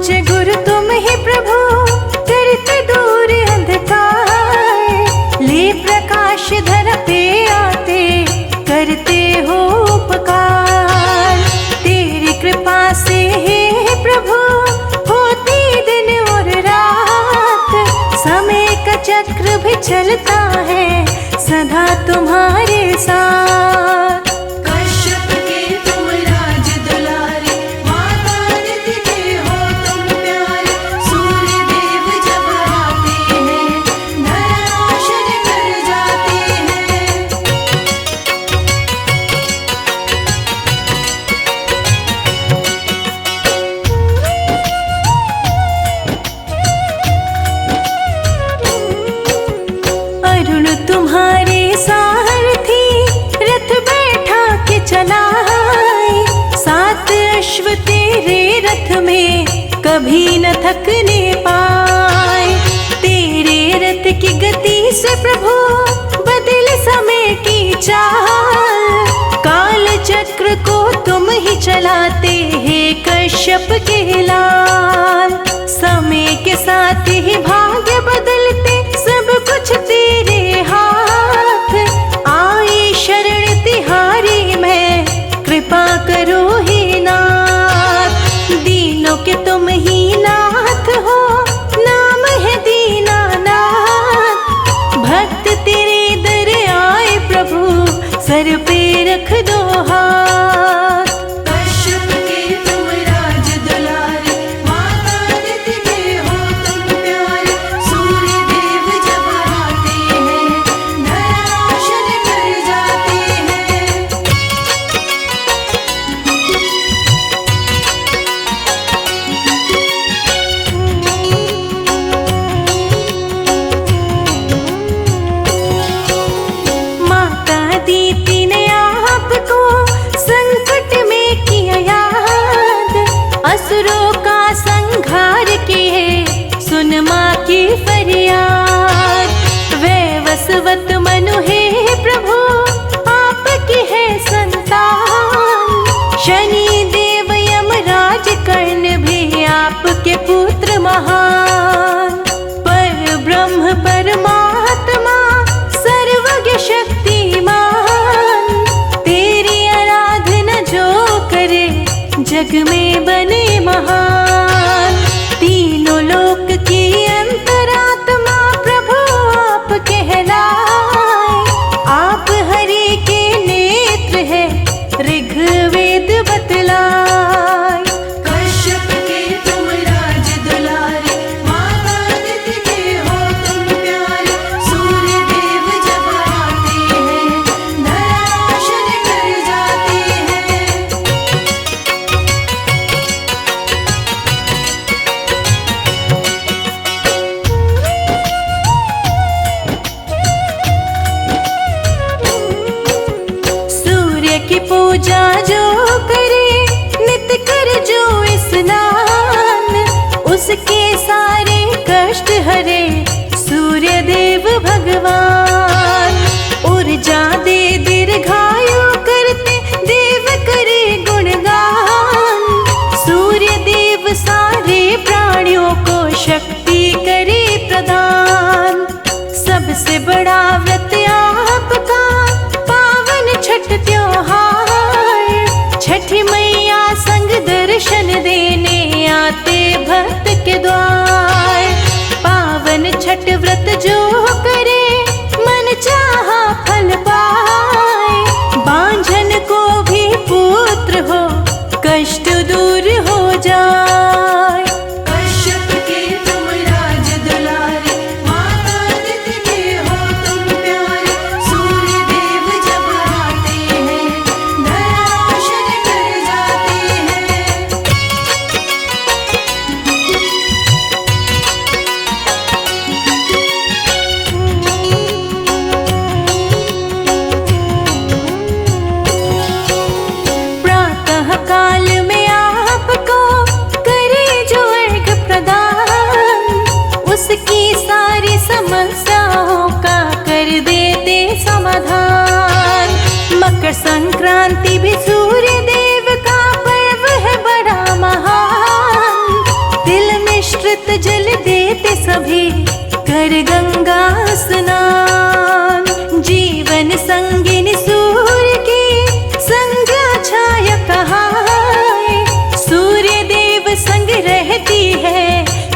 पूज्य गुरु तुम ही प्रभु, करते दूर अंधकार। ले प्रकाश धर पे आते, करते हो उपकार। तेरी कृपा से हे प्रभु होती दिन और रात। समय का चक्र भी चलता है सदा तुम्हारे साथ। कश्यप के तुम राज दुलारे, माता आदित्य के हो तुम प्यारे। सूर्य देव जब आते हैं, धरा रोशन कर जाते हैं। अरुण तुम्हारे सारथी, रथ बैठा के चलाए। सात अश्व तेरे रथ में कभी न थकने पाए। तेरे रथ की गति से प्रभु बदल समय की चाल। काल चक्र को तुम ही चलाते हे कश्यप के लाल। समय के साथ ही भाग्य बदलते, सब कुछ तेरे हाथ। आई शरण तिहारी मैं, कृपा करो हे नाथ। दीनों के तुम ही नाथ हो, नाम है दीनानाथ। भक्त तेरे दर आए प्रभु, सर पे रख दो हाथ। कश्यप के तुम राज दुलारे, माता आदित्य के हो तुम प्यारे। सूर्य देव जब आते हैं, धरा रोशन कर जाते हैं। माता दीति ने आपको संकट में किया याद। असुरों का संहार किए, सुन माँ की फरियाद। वैवस्वत मनु हे प्रभु, आपकी है संतान। शनि देव यमराज कर्ण भी आपके पुत्र महान। पर ब्रह्म परमात्मा सर्वज्ञ शक्तिमान। तेरी आराधना जो करे, जग में बने महान। तीनों लोक की अंतरात्मा प्रभु आप कहलाए। आप हरि के नेत्र है, ऋग्वेद बतलाए। कश्यप के तुम राज दुलारे, माता आदित्य के हो तुम प्यारे। सूर्य देव जब आते हैं, धरा रोशन कर जाते हैं। सूर्य की पूजा जो करे, नित कर जो स्नान। उसके सारे कष्ट हरे सूर्य देव भगवान। ऊर्जा दे दीर्घायु करते, देव करे गुणगान। सूर्य देव सारे प्राणियों को शक्ति करे प्रदान। सबसे बड़ा व्रत आपका पावन छठ त्योहार। छठी मैया संग दर्शन देने आते भक्त के द्वार। पावन छठ व्रत जो करे, मन चाहा फल पाए। बांझन को भी पुत्र हो, कष्ट दूर हो जाए। कश्यप के तुम राज दुलारे, माता आदित्य के हो तुम प्यारे। सूर्य देव जब आते हैं, धरा रोशन कर जाते हैं। प्रातः काल में आपको करे जो अर्घ प्रदान। उसकी सारी समस्याओं का कर देते समाधान। मकर संक्रांति भी सूर्य देव का पर्व है बड़ा महान। तिल जल देते सभी कर गंगा स्नान। जीवन संगिनी सूर्य की संग छाया कहाए, सूर्य देव संग रहती है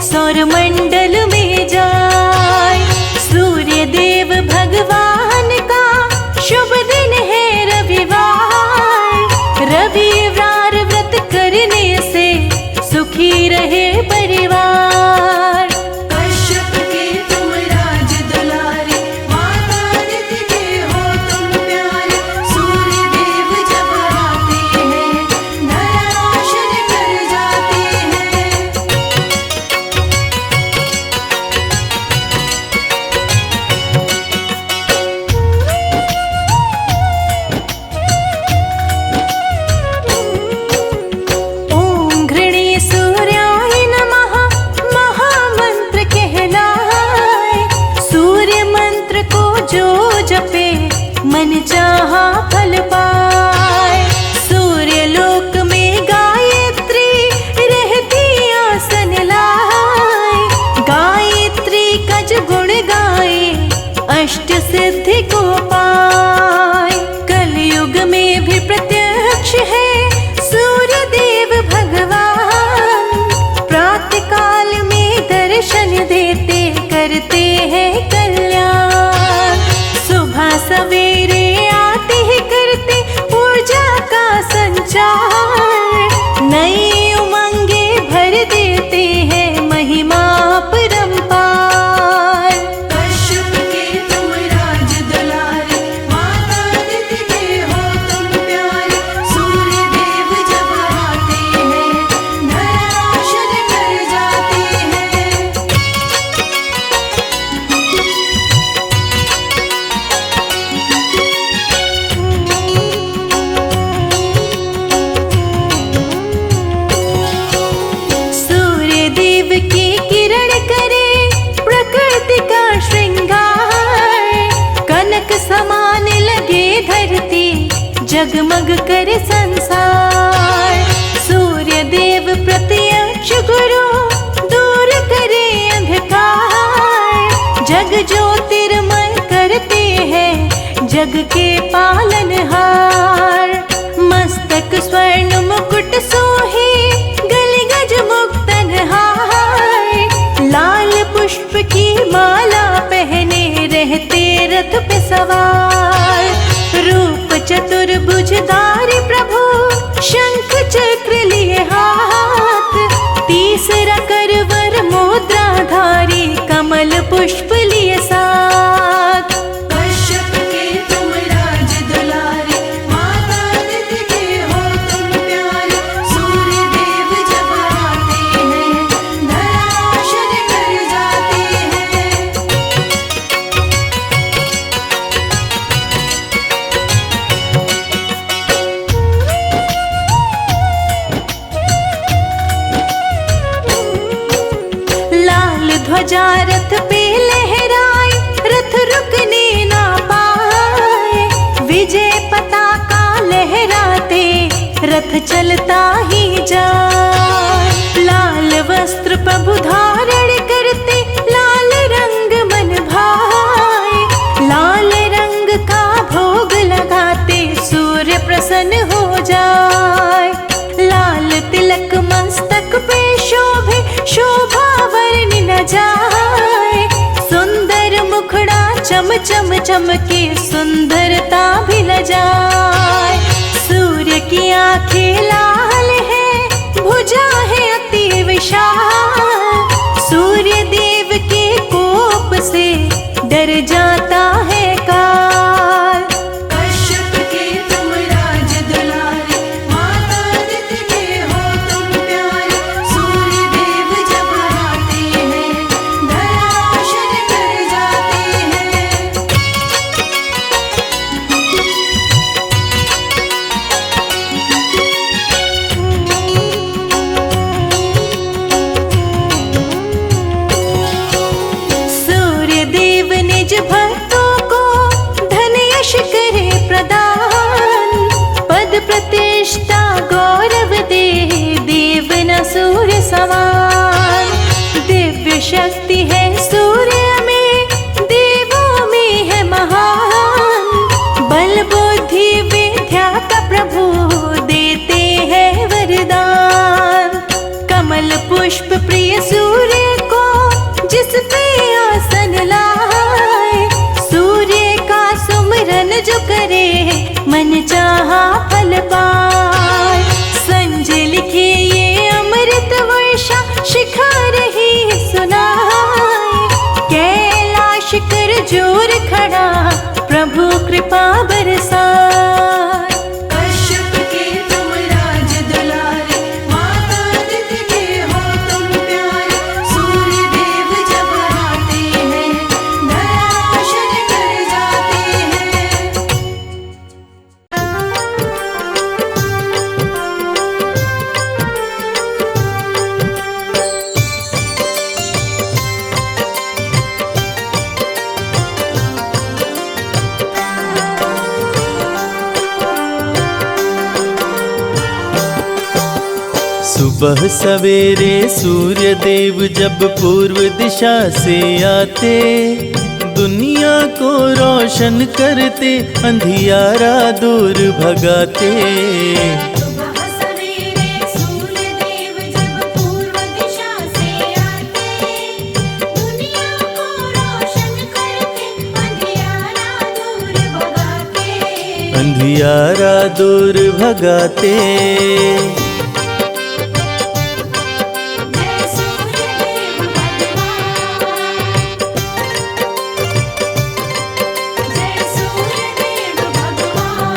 सौर मंडल में जाए। सूर्य देव भगवान का शुभ दिन है रविवार, रविवार व्रत करने से सुखी रहे परिवार। कश्यप के तुम राज दुलारे, माता अदिति के हो तुम प्यारे। सूर्य देव जब आते हैं, धरा रोशन कर जाते हैं। ओम घृणे सूर्याय नमः महामंत्र कहलाए, सूर्य मंत्र को जो जपे मन चाहा फल पाए। सूर्य लोक में गायत्री रहती आसन लाए, गायत्री का जो गुण गाए अष्ट सिद्धि को पाए। कलयुग में भी प्रत्यक्ष है सूर्य देव भगवान, प्रातः काल में दर्शन देते करते हैं कल्याण। सुबह सवेरे आते ही करते ऊर्जा का संचार, नई उमंगे भर देते हैं महिमा परंपार। कश्यप के तुम राज दुलारे, माता अदिति के हो तुम प्यारे। सूर्य देव जब आते हैं, धरा रोशन कर जाते हैं। सूर्य देव की किरण करे प्रकृति का श्रृंगार, कनक समान लगे धरती जगमग करे संसार। सूर्य देव प्रत्यक्ष गुरु दूर करे अंधकार, जग ज्योतिर्मय करते हैं जग के पालनहार। मस्तक स्वर्ण मुकुट सोहे गले गज मुक्तन हार, लाल पुष्प की माला पहने रहते रथ पे सवार। रूप चतुर्भुजधारी प्रभु शंख चक्र लिए हाथ, तीसरा करवर मुद्राधारी कमल पुष्प लिए साथ। कश्यप के तुम राज दुलारे, माता अदिति के हो तुम प्यारे। सूर्य देव जब आते हैं, धरा रोशन कर जाते हैं। लाल ध्वजा रथ पे लहराए, रथ रुकने ना पाए। विजय पताका लहराते रथ चलता ही जाए। लाल वस्त्र प्रभु धारण करते लाल रंग मन भाए, लाल रंग का भोग लगाते सूर्य प्रसन्न हो जाए। लाल तिलक मस्तक पे शोभे शोभा वर्णि न जाए, सुंदर मुखड़ा चम चम चमके सुंदरता भी न जाए। सूर्य की आंखें लाल है, भुजा है अति विशाल, सूर्य देव के कोप से डर जाता है काल। कश्यप के तुम राज दुलारे, माता अदिति के हो तुम प्यारे। सूर्य देव जब आते हैं, धरा रोशन कर जाते हैं। शक्ति है सूर्य में, देवों में है महान। बल बुद्धि विद्या का प्रभु देते हैं वरदान। कमल पुष्प प्रिय सूर्य को जिस पे आसन लाए, सूर्य का सुमिरन जो करे मन चाहा फल पाए। संजय लिखे ये अमृत वर्षा शिखा रही सुनाए। कैलाश कर जोर खड़ा प्रभु कृपा बरसाए। कश्यप के तुम राज दुलारे, माता अदिति के हो तुम प्यारे। सूर्य देव जब आते हैं, धरा रोशन कर जाते हैं। सुबह सवेरे सूर्य देव जब पूर्व दिशा से आते, दुनिया को रोशन करते, अंधियारा दूर भगाते। सुबह सवेरे सूर्य देव जब पूर्व दिशा से आते, दुनिया को रोशन करते, अंधियारा दूर भगाते। अंधियारा दूर भगाते। जय सूर्य देव भगवान, जय सूर्य देव भगवान।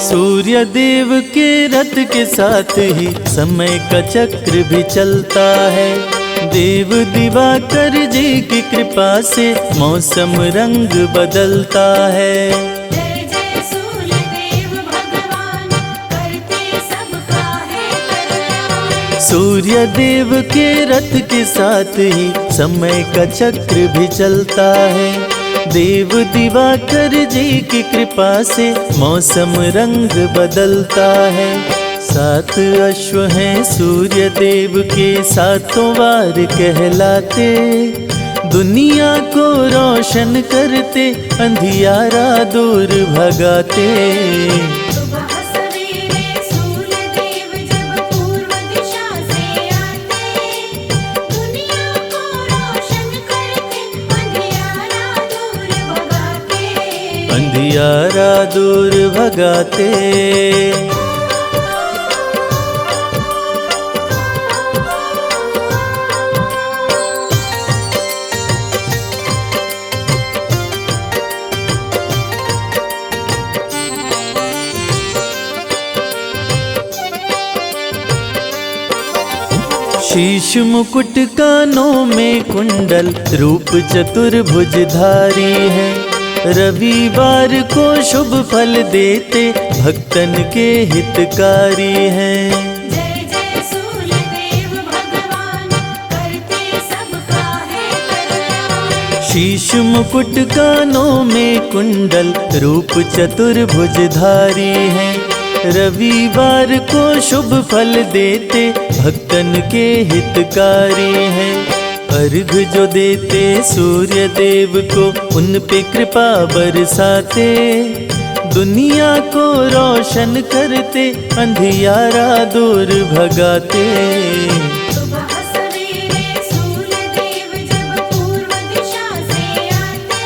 सूर्य देव के रथ के साथ ही समय का चक्र भी चलता है। देव दिवाकर जी की कृपा से मौसम रंग बदलता है। जय जय सूर्य देव भगवान, करते सबका है कल्याण। सूर्य देव के रथ के साथ ही समय का चक्र भी चलता है। देव दिवाकर जी की कृपा से मौसम रंग बदलता है। 7 अश्व हैं सूर्य देव के, सातों वार कहलाते, दुनिया को रोशन करते, अंधियारा दूर भगाते। सुबह सवेरे सूर्य देव जब पूर्व दिशा से आते, दुनिया को रोशन करते, अंधियारा दूर भगाते। अंधियारा दूर भगाते। शीश मुकुट कानों में कुंडल, रूप चतुर्भुजधारी है। रविवार को शुभ फल देते, भक्तन के हितकारी हैं। जय जय सूर्य देव भगवान, करते सबका है कल्याण। शीश मुकुट कानों में कुंडल, रूप चतुर्भुजधारी है। रविवार को शुभ फल देते, भक्तन के हितकारी हैं। अर्घ जो देते सूर्य देव को, उन पे कृपा बरसाते, दुनिया को रोशन करते, अंधियारा दूर भगाते। सुबह सवेरे सूर्य देव जब पूर्व दिशा से आते,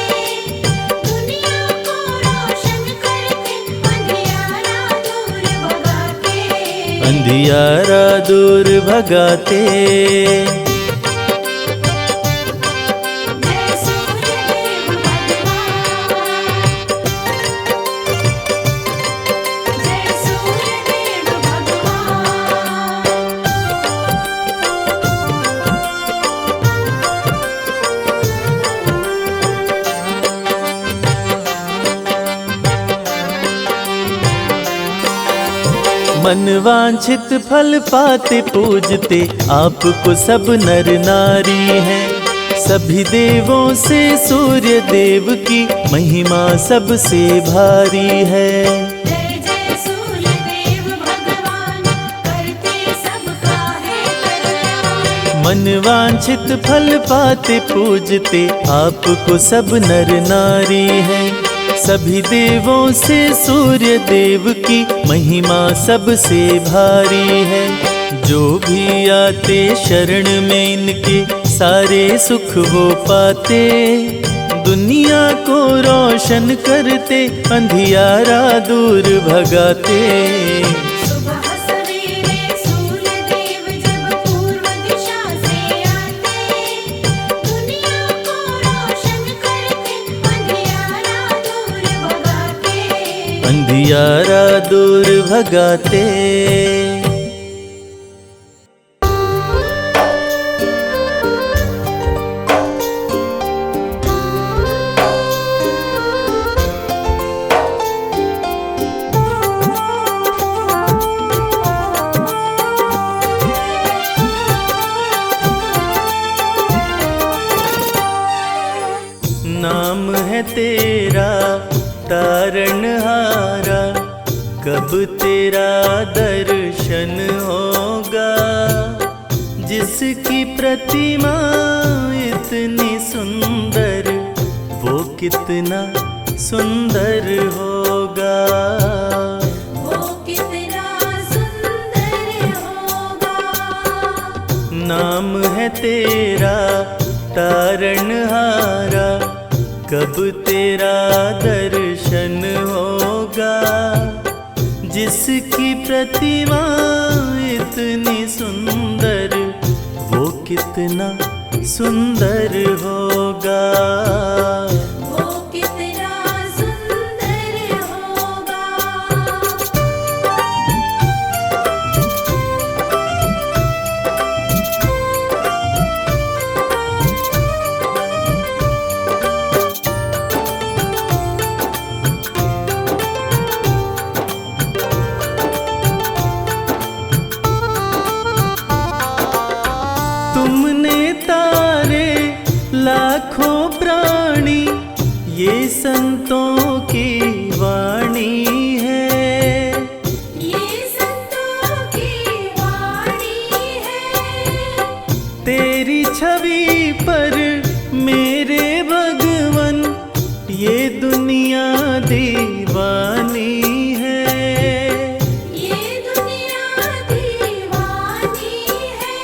दुनिया को रोशन करते, अंधियारा दूर भगाते। अंधियारा दूर भगाते। जय सूर्य देव भगवान, जय सूर्य देव भगवान। मनवांछित फल पाते पूजते, आपको सब नर नारी हैं। सभी देवों से सूर्य देव की महिमा सबसे भारी है। जय जय सूर्य देव भगवान, करते सबका है कल्याण। मन वांछित फल पाते पूजते आपको सब नर नारी है। सभी देवों से सूर्य देव की महिमा सबसे भारी है। जो भी आते शरण में इनके सारे सुख वो पाते। दुनिया को रोशन करते अंधियारा दूर भगाते। सुबह सवेरे सूर्य देव जब पूर्व दिशा से आते, दुनिया को रोशन करते, अंधियारा दूर भगाते। अंधियारा दूर भगाते। नाम है तेरा तारणहारा, कब तेरा दर्शन होगा। जिसकी प्रतिमा इतनी सुंदर, वो कितना सुंदर होगा। वो कितना सुंदर होगा। नाम है तेरा तारणहारा, कब तेरा दर्शन होगा। जिसकी प्रतिमा इतनी सुंदर, वो कितना सुंदर होगा। वो कितना सुंदर होगा। तुमने तारे लाखों प्राणी, ये संतों की वाणी है। ये संतों की वाणी है। तेरी छवि पर मेरे भगवन, ये दुनिया दीवानी है। ये दुनिया दीवानी है।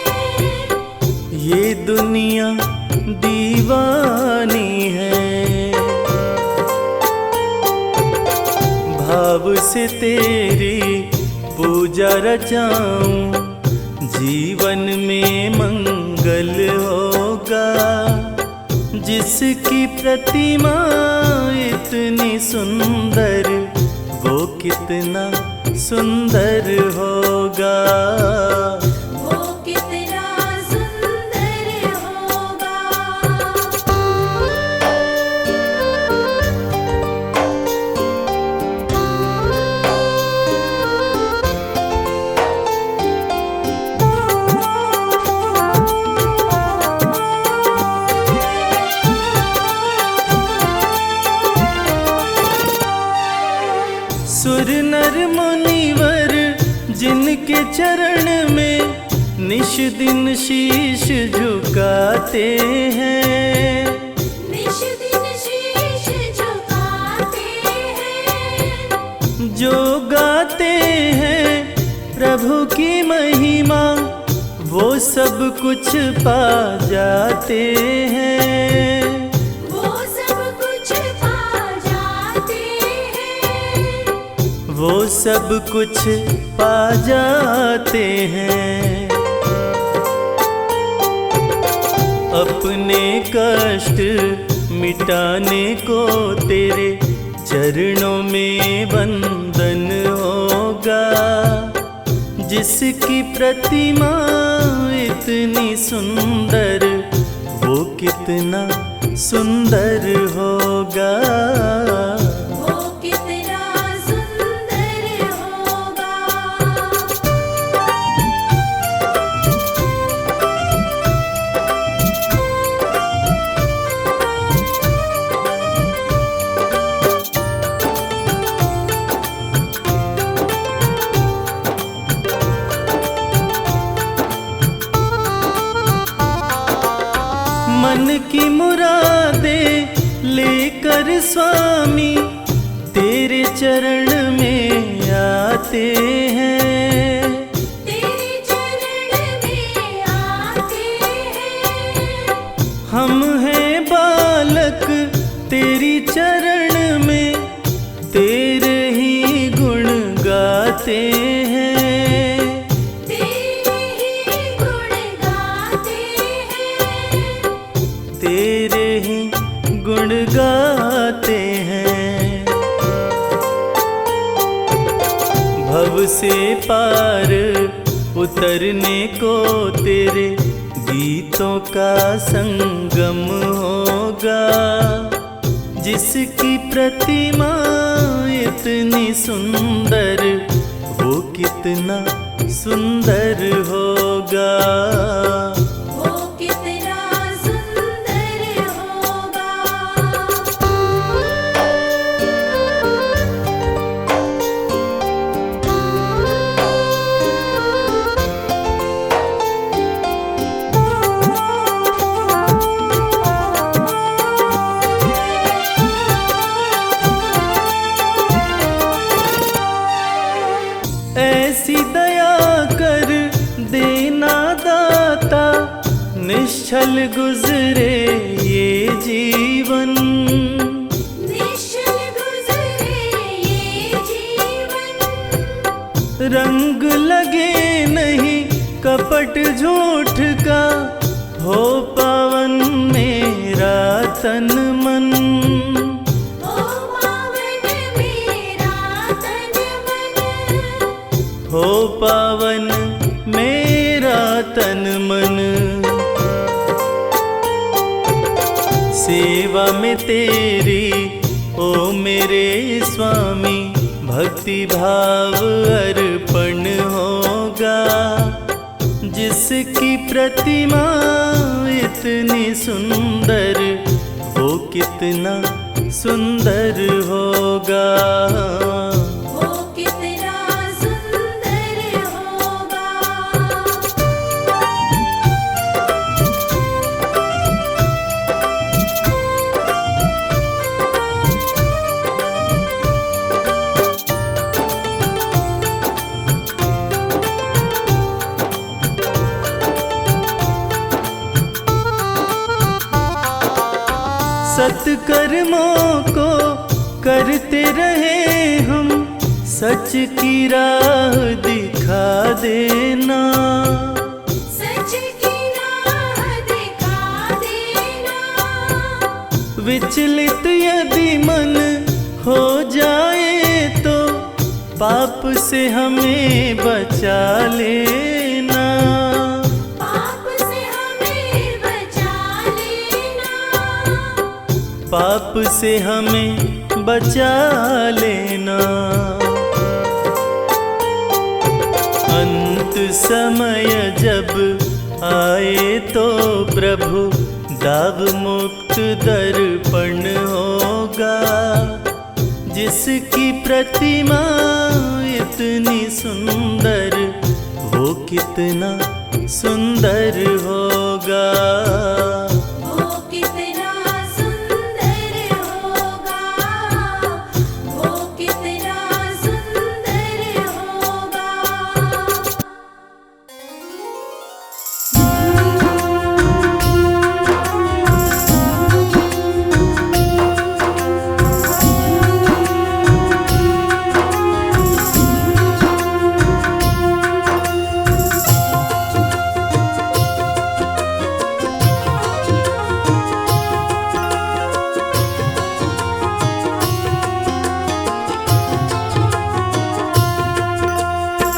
ये दुनिया दीवानी है। भाव से तेरी पूजा रचाऊं, जीवन में मंगल होगा। जिसकी प्रतिमा इतनी सुंदर, वो कितना सुंदर होगा। वो कितना सुंदर होगा। सुर नर मुनिवर जिनके चरण में निश दिन शीश झुकाते हैं। निश दिन शीश झुकाते हैं। जो गाते हैं प्रभु की महिमा, वो सब कुछ पा जाते हैं। वो सब कुछ पा जाते हैं। वो सब कुछ पा जाते हैं। अपने कष्ट मिटाने को तेरे चरणों में वंदन होगा। जिसकी प्रतिमा इतनी सुंदर, वो कितना सुंदर होगा। वो कितना सुंदर होगा। की मुरादें लेकर स्वामी तेरे चरण में आते हैं। तेरे चरण में आते हैं। हम हैं बालक तेरी चरण में, तेरे ही गुण गाते हैं। तेरे ही गुण गाते हैं। तेरे ही गुण गाते हैं। भव से पार उतरने को तेरे गीतों का संगम होगा। जिसकी प्रतिमा इतनी सुंदर, वो कितना सुंदर होगा। वो कितना सुंदर होगा। ऐसी दया कर देना दाता, निश्चल गुजरे ये जीवन। निश्चल गुजरे ये जीवन। रंग लगे नहीं कपट झूठ का, हो पावन मेरा तन मन। ओ पावन मेरा तन मन। हो पावन मेरा तन मन। सेवा में तेरी ओ मेरे स्वामी, भक्ति भाव अर्पण होगा। जिसकी प्रतिमा इतनी सुंदर, वो कितना सुंदर होगा। वो कितना सुंदर होगा। सत्कर्मों को करते रहे हम, सच की राह दिखा देना। सच की राह दिखा देना। विचलित यदि मन हो जाए तो, पाप से हमें बचा लेना। पाप से हमें बचा लेना। पाप से हमें बचा लेना। अंत समय जब आए तो प्रभु, दाव मुक्त दर्पण होगा। जिसकी प्रतिमा इतनी सुंदर, वो कितना सुंदर होगा। वो कितना सुंदर होगा। वो कितना सुंदर होगा।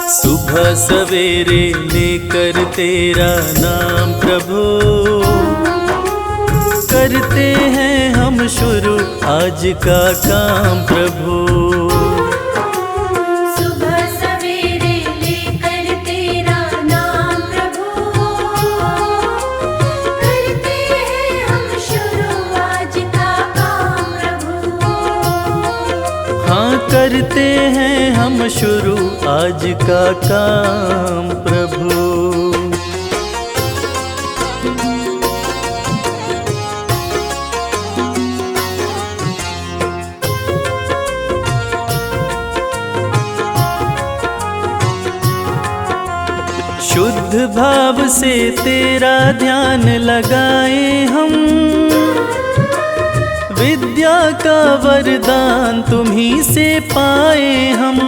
सुबह सवेरे लेकर तेरा नाम प्रभु, करते हैं हम शुरू आज का काम प्रभु। सुबह सवेरे लेकर तेरा नाम प्रभु, करते हैं हम शुरू आज का काम प्रभु। हाँ करते हैं हम शुरू आज का काम प्रभु। शुद्ध भाव से तेरा ध्यान लगाए हम, विद्या का वरदान तुम्ही से पाए हम।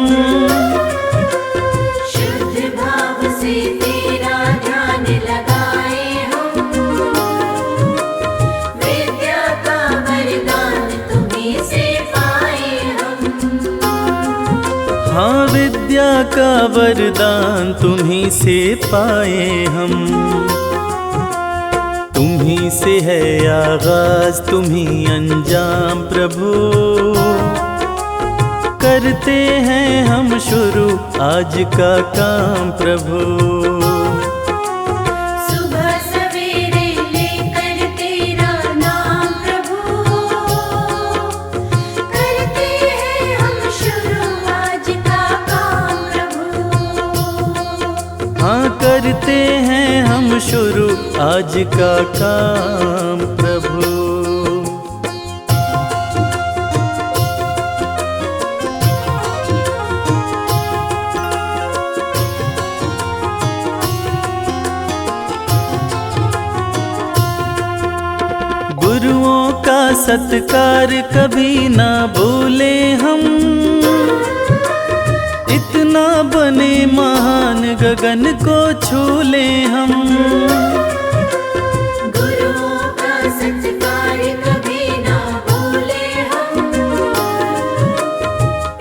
शुद्ध भाव से तेरा ध्यान लगाए हम, विद्या का वरदान तुम्हीं से पाए हम। हाँ, विद्या का वरदान तुम्ही से पाए हम। तुम्ही से है आगाज तुम्ही अंजाम प्रभु, करते हैं हम शुरू आज का काम प्रभु। सुबह सवेरे लेकर तेरा नाम प्रभु, करते हैं हम शुरू आज का काम प्रभु। हाँ, करते हैं हम शुरू आज का काम प्रभु। गुरुओं का सत्कार कभी ना भूले हम, इतना बने महान गगन को छू ले हम। गुरुओं का सत्कार कभी ना भूले हम,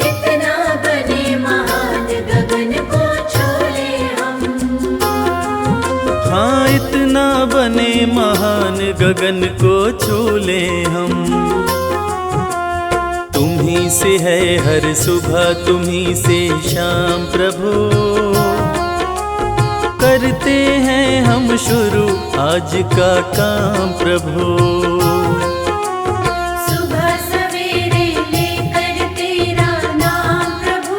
इतना बने महान गगन को छू ले हम। हाँ, इतना बने महान गगन को छू ले हम। तुम्ही से है हर सुबह तुम्ही से शाम प्रभु, करते हैं हम शुरू आज का काम प्रभु। सुबह सवेरे लेकर तेरा नाम प्रभु,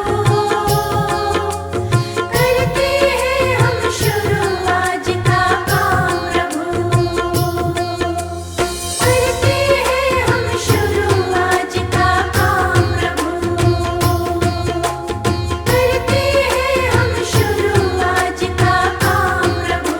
करते हैं हम शुरू आज का काम प्रभु। करते हैं हम शुरू आज का काम प्रभु, करते हैं हम शुरू आज का काम प्रभु।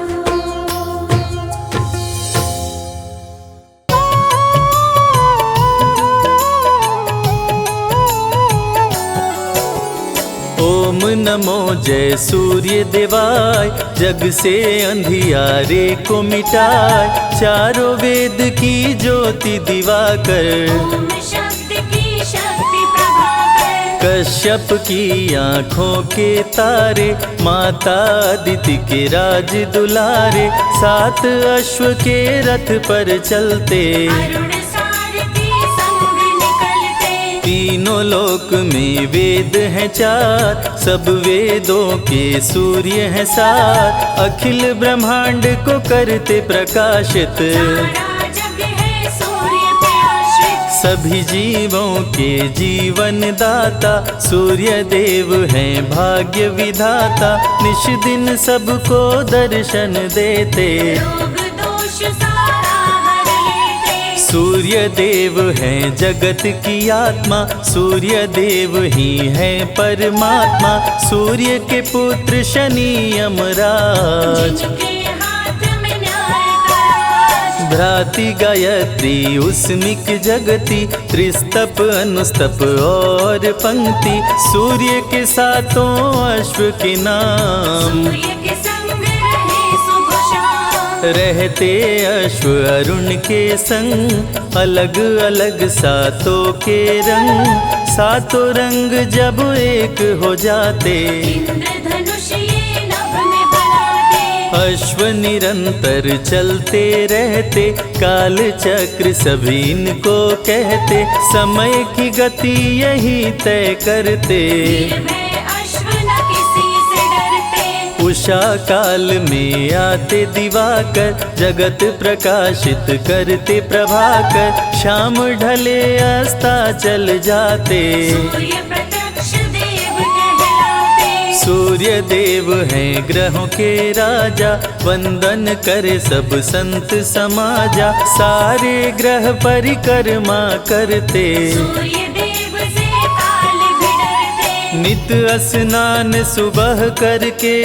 ओम नमो जय सूर्य देवाय, जग से अंधियारे को मिटाए, चारों वेद की ज्योति दिवाकर, ओम शब्द की शक्ति प्रभाकर, कश्यप की आँखों के तारे, माता अदिति के राज दुलारे, सात अश्व के रथ पर चलते, अरुण सारथी संग निकलते। तीनों लोक में वेद हैं चार, सब वेदों के सूर्य हैं सात, अखिल ब्रह्मांड को करते प्रकाशित, सारा जग है सूर्य पे आश्रित। सभी जीवों के जीवन दाता, सूर्य देव हैं भाग्य विधाता, निश दिन सबको दर्शन देते, रोग दोष सारा हर लेते। सूर्य देव हैं जगत की आत्मा, सूर्य देव ही हैं परमात्मा, सूर्य के पुत्र शनि यमराज, जिनके हाथ में न्याय का राज। भ्राति गायत्री उस्मिक जगति, त्रिस्तप अनुस्तप और पंक्ति, सूर्य के सातों अश्व के नाम, सूर्य के संग रहे सुबह शाम। रहते अश्व अरुण के संग, अलग अलग सातों के रंग, सातों रंग जब एक हो जाते, इंद्रधनुष ये नभ में बनाते। अश्व निरंतर चलते रहते, काल चक्र सभी इनको कहते, समय की गति यही तय करते, निर्भय अश्व न किसी से डरते। उषा काल में आते दिवाकर, जगत प्रकाशित करते प्रभाकर, शाम ढले अस्ता चल जाते, सूर्य प्रत्यक्ष देव कहलाते। सूर्य देव हैं ग्रहों के राजा, वंदन करे सब संत समाजा, सारे ग्रह परिक्रमा करते, सूर्य देव से काल भी डरते। नित स्नान सुबह करके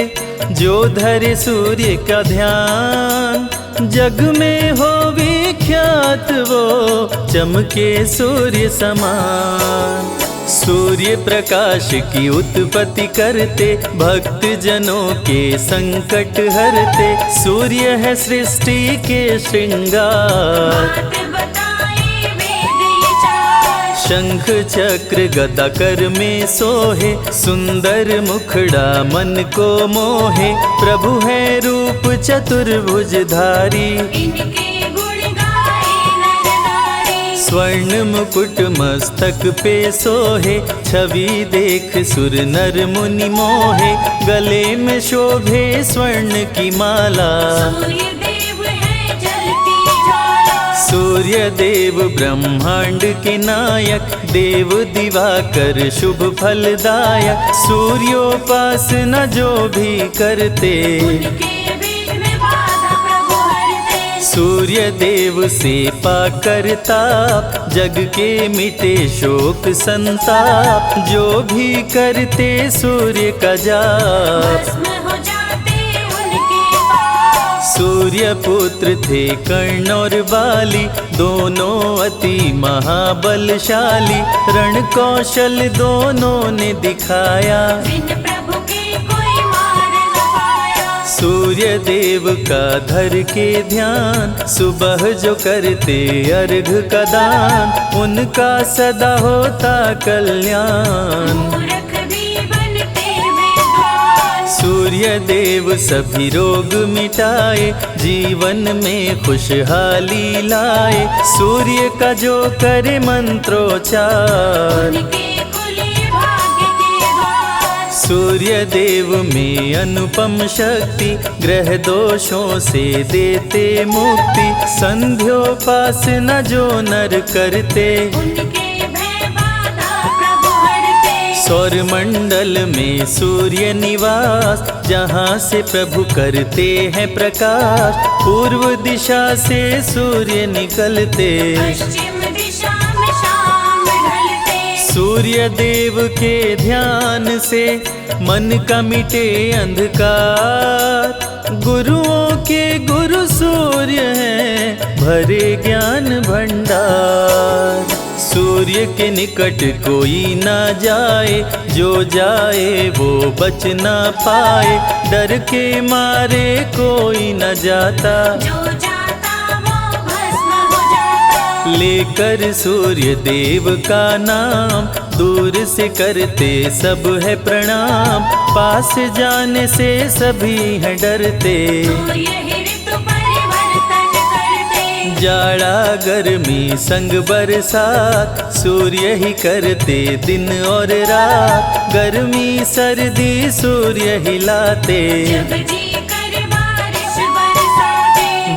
जो धरे सूर्य का ध्यान, जग में हो विख्यात वो चमके सूर्य समान। सूर्य प्रकाश की उत्पत्ति करते, भक्त जनों के संकट हरते, सूर्य है सृष्टि के श्रृंगार। शंख चक्र गदा कर में सोहे, सुंदर मुखड़ा मन को मोहे, प्रभु है रूप चतुर्भुजधारी। स्वर्ण मुकुट मस्तक पे सोहे, छवि देख सुर नर मुनि मोहे, गले में शोभे स्वर्ण की माला। सूर्य देव ब्रह्मांड के नायक, देव दिवाकर शुभ फलदायक, सूर्योपासना जो भी करते, सूर्य देव से पाकर ताप, जग के मिटे शोक संताप, जो भी करते सूर्य का जाप। सूर्य पुत्र थे कर्ण और बाली, दोनों अति महाबलशाली, रण कौशल दोनों ने दिखाया, सूर्य देव का धर के ध्यान, सुबह जो करते अर्घ का दान, उनका सदा होता कल्याण। सूर्य देव सभी रोग मिटाए, जीवन में खुशहाली लाए, सूर्य का जो करे मंत्रोच्चार, सूर्य देव में अनुपम शक्ति, ग्रह दोषों से देते मुक्ति, संध्योपासना जो नर करते, सौर मंडल में सूर्य निवास, जहाँ से प्रभु करते हैं प्रकाश, पूर्व दिशा से सूर्य निकलते, सूर्य देव के ध्यान से मन का मिटे अंधकार, गुरुओं के गुरु सूर्य हैं भरे ज्ञान भंडार। सूर्य के निकट कोई ना जाए, जो जाए वो बच ना पाए, डर के मारे कोई न जाता, लेकर सूर्य देव का नाम, दूर से करते सब है प्रणाम, पास जाने से सभी हैं डरते, जाड़ा गर्मी संग बरसात, सूर्य ही करते दिन और रात, गर्मी सर्दी सूर्य ही लाते,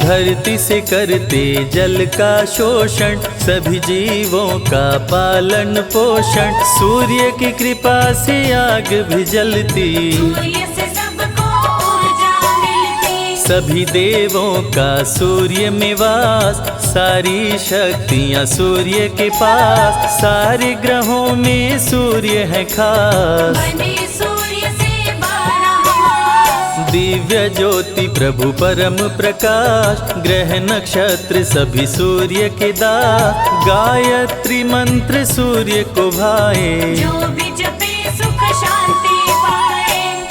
धरती से करते जल का शोषण, सभी जीवों का पालन पोषण, सूर्य की कृपा से आग भी जलती, सभी देवों का सूर्य में वास, सारी शक्तियाँ सूर्य के पास, सारे ग्रहों में सूर्य है खास। दिव्य ज्योति प्रभु परम प्रकाश, ग्रह नक्षत्र सभी सूर्य के दास, गायत्री मंत्र सूर्य को भाए,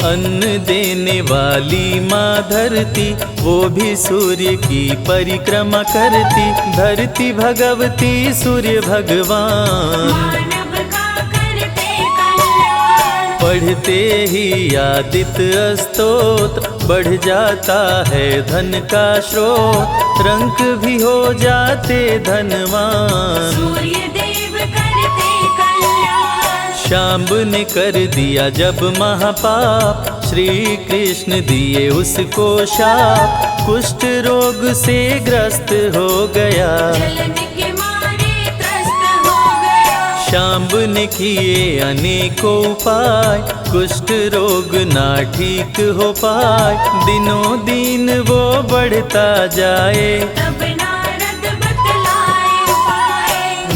अन्न देने वाली माँ धरती, वो भी सूर्य की परिक्रमा करती, धरती भगवती सूर्य भगवान, पढ़ते ही आदित्य स्तोत्र, बढ़ जाता है धन का स्रोत, रंक भी हो जाते धनवान। शाम्ब ने कर दिया जब महापाप, श्री कृष्ण दिए उसको शाप, कुष्ठ रोग से ग्रस्त हो गया, शाम्ब ने किए अनेकों उपाय, कुष्ठ रोग ना ठीक हो पाए, दिनों दिन वो बढ़ता जाए,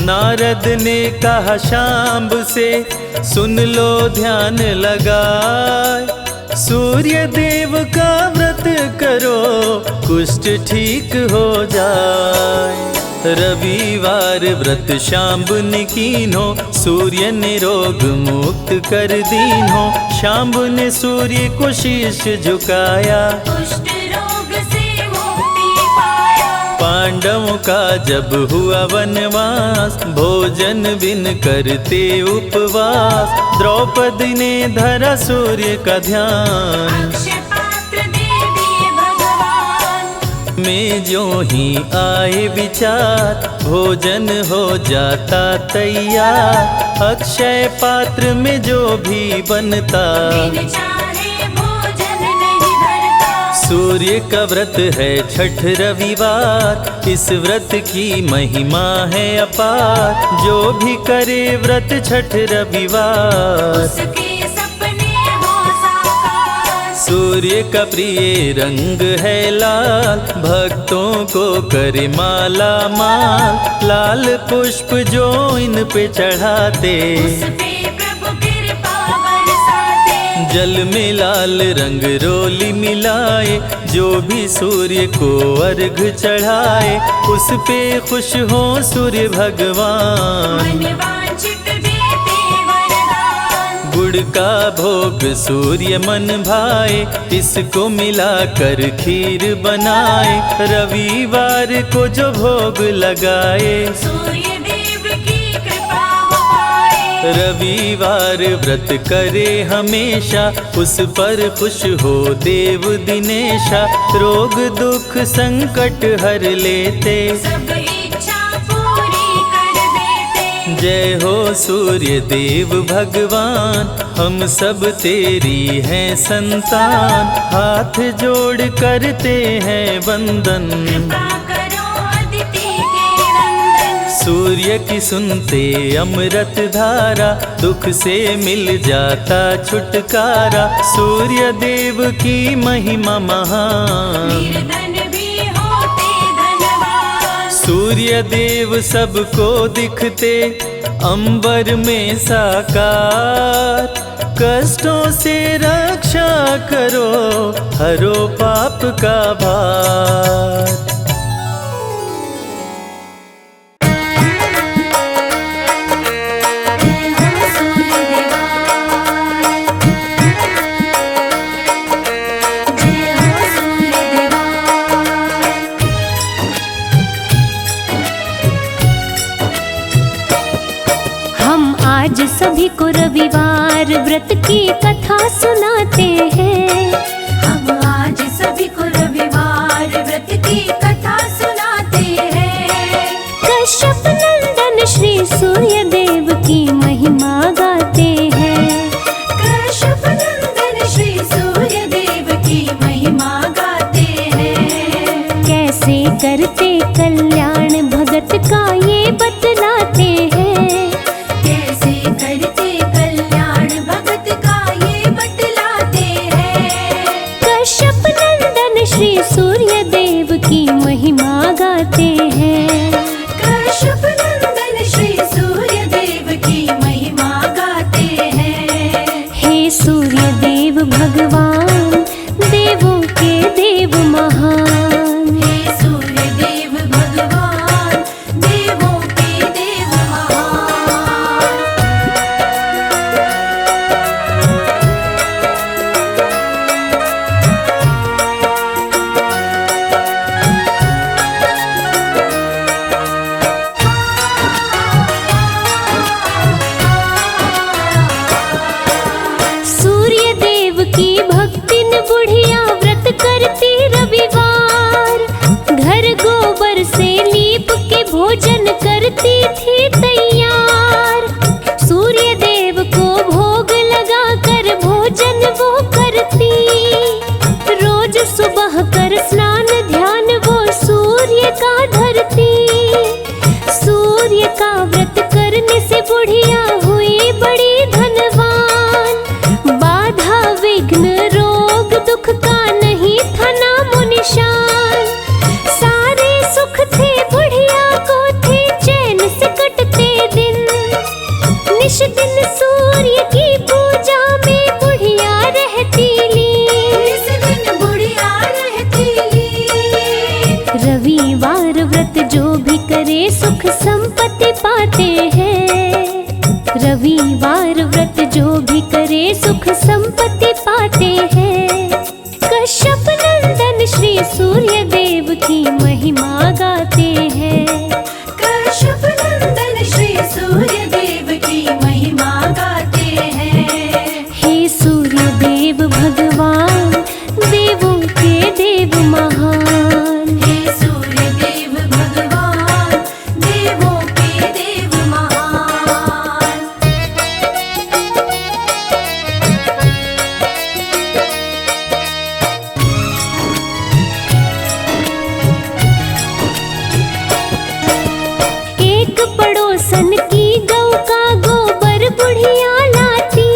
नारद ने कहा शाम्ब से, सुन लो ध्यान लगाए, सूर्य देव का व्रत करो कुष्ठ ठीक हो जाए। रविवार व्रत शाम्ब ने कीन्हो, सूर्य ने रोग मुक्त कर दीन्हो। शाम्ब ने सूर्य को शीश झुकाया, कुष्ठ रोग से मुक्ति पाया। पांडवों का जब हुआ वनवास, भोजन बिन करते उपवास, द्रौपदी ने धरा सूर्य का ध्यान। अक्षय पात्र देवी भगवान, में जो ही आए विचार, भोजन हो जाता तैयार। अक्षय पात्र में जो भी बनता, बिन चाहे भोजन नहीं भरता। सूर्य का व्रत है छठ रविवार, इस व्रत की महिमा है अपार। जो भी करे व्रत छठ रविवार, उसके सपने हो साकार। सूर्य का प्रिय रंग है लाल, भक्तों को करे माला माल। लाल पुष्प जो इन पे चढ़ाते, उस पे प्रभु कृपा बरसाते। जल में लाल रंग रोली मिलाए, जो भी सूर्य को अर्घ चढ़ाए, उस पे खुश हो सूर्य भगवान। मन वांछित देते वरदान, गुड़ का भोग सूर्य मन भाए, इसको मिलाकर खीर बनाए। रविवार को जो भोग लगाए, सूर्य देव की कृपा हो पाए। रविवार व्रत करे हमेशा, उस पर खुश हो देव दिनेशा। रोग दुख संकट हर लेते, सब इच्छा पूरी कर देते। जय हो सूर्य देव भगवान, हम सब तेरी हैं संतान। हाथ जोड़ करते हैं वंदन, कृपा करो अदिति के नंदन। सूर्य की सुनते अमृत धारा, दुख से मिल जाता छुटकारा। सूर्य देव की महिमा महान, निर्धन भी होते धनवान। सूर्य देव सबको दिखते अंबर में साकार। कष्टों से रक्षा करो, हरो पाप का भार। आज सभी को रविवार व्रत की कथा सुनाते हैं। हम आज सभी को रविवार व्रत की कथा सुनाते हैं। कश्यप नंदन श्री सूर्य देव की महिमा गाते हैं। कश्यप नंदन श्री सूर्य देव की महिमा गाते हैं। कैसे करते कल्याण भगत का ये बतलाते हैं। कैसे करते कल्याण भगत का ये बतलाते हैं। कश्यप नंदन श्री सूर्य देव की महिमा गाते हैं। कश्यप नंदन श्री सूर्य देव की महिमा गाते हैं। हे सूर्य देव भगवान, देवों के देव महान। हे सूर्य देव भगवान, देवों के देव महान। सूर्य देव की भक्तिन बुढ़िया व्रत करती रविवार। घर गोबर से लीप के भोजन करती थी तैयार। सूर्य देव को भोग लगा कर भोजन वो करती। रोज सुबह कर स्नान ध्यान वो सूर्य का धरती। सूर्य का व्रत करने से बुढ़िया हुई बड़ी धनवान। बाधा विघ्न सुख संपत्ति पाते हैं। रविवार व्रत जो भी करे सुख संपत्ति पाते हैं। कश्यप नंदन श्री सूर्य देव की महिमा गाते हैं। कश्यप नंदन श्री सूर्य देव की महिमा गाते हैं। हे सूर्य देव भगवान, देवों के देव महान। हे सूर्य देव भगवान, देवों के देव महान। एक पड़ोसन की गौ का गोबर बुढ़िया लाती।